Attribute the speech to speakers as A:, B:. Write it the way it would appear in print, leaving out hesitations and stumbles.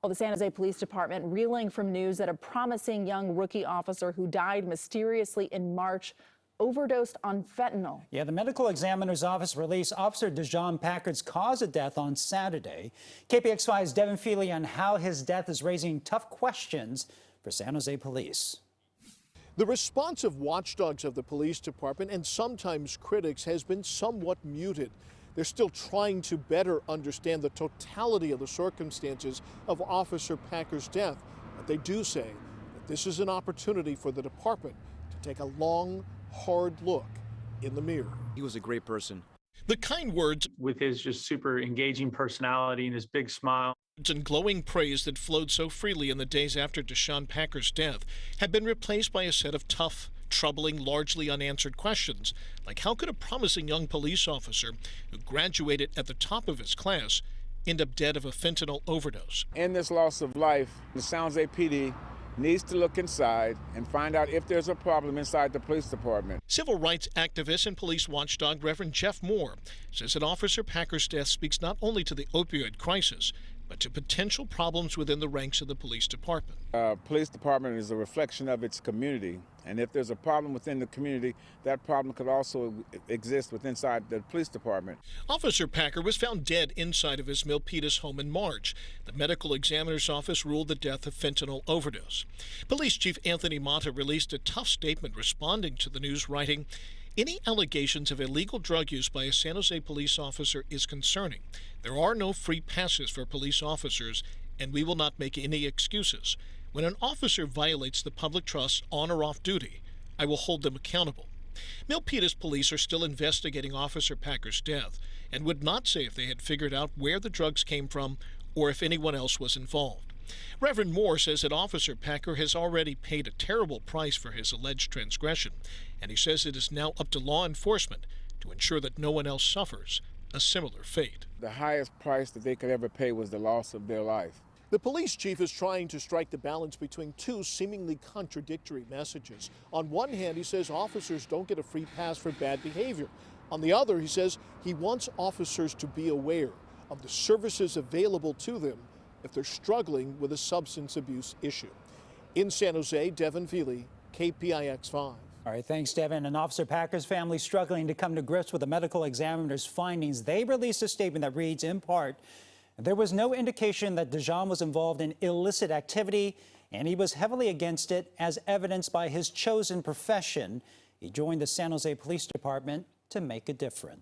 A: Well, the San Jose Police Department reeling from news that a promising young rookie officer who died mysteriously in March overdosed on fentanyl.
B: Yeah, the medical examiner's office released Officer Dejon Packard's cause of death on Saturday. KPIX 5's Devin Fehely on how his death is raising tough questions for San Jose police.
C: The response of watchdogs of the police department and sometimes critics has been somewhat muted. They're still trying to better understand the totality of the circumstances of Officer Packard's death. But they do say that this is an opportunity for the department to take a long, hard look in the mirror.
D: He was a great person.
E: The kind words
F: with his just super engaging personality and his big smile
E: and glowing praise that flowed so freely in the days after Dejon Packard's death had been replaced by a set of tough, troubling, largely unanswered questions, like how could a promising young police officer who graduated at the top of his class end up dead of a fentanyl overdose?
G: In this loss of life, the San Jose PD needs to look inside and find out if there's a problem inside the police department.
E: Civil rights activist and police watchdog Reverend Jeff Moore says that Officer Packard's death speaks not only to the opioid crisis, but to potential problems within the ranks of the police department.
G: Police department is a reflection of its community, and if there's a problem within the community, that problem could also exist inside the police department.
E: Officer Packard was found dead inside of his Milpitas home in March. The medical examiner's office ruled the death of fentanyl overdose. Police Chief Anthony Mata released a tough statement responding to the news, writing, "Any allegations of illegal drug use by a San Jose police officer is concerning. There are no free passes for police officers, and we will not make any excuses. When an officer violates the public trust on or off duty, I will hold them accountable." Milpitas police are still investigating Officer Packard's death and would not say if they had figured out where the drugs came from or if anyone else was involved. Reverend Moore says that Officer Packard has already paid a terrible price for his alleged transgression, and he says it is now up to law enforcement to ensure that no one else suffers a similar fate.
G: The highest price that they could ever pay was the loss of their life.
C: The police chief is trying to strike the balance between two seemingly contradictory messages. On one hand, he says officers don't get a free pass for bad behavior. On the other, he says he wants officers to be aware of the services available to them if they're struggling with a substance abuse issue. In San Jose, Devin Fehely, KPIX 5.
B: All right, thanks, Devin. And Officer Packard's family struggling to come to grips with the medical examiner's findings. They released a statement that reads, in part, there was no indication that Dejon was involved in illicit activity, and he was heavily against it, as evidenced by his chosen profession. He joined the San Jose Police Department to make a difference.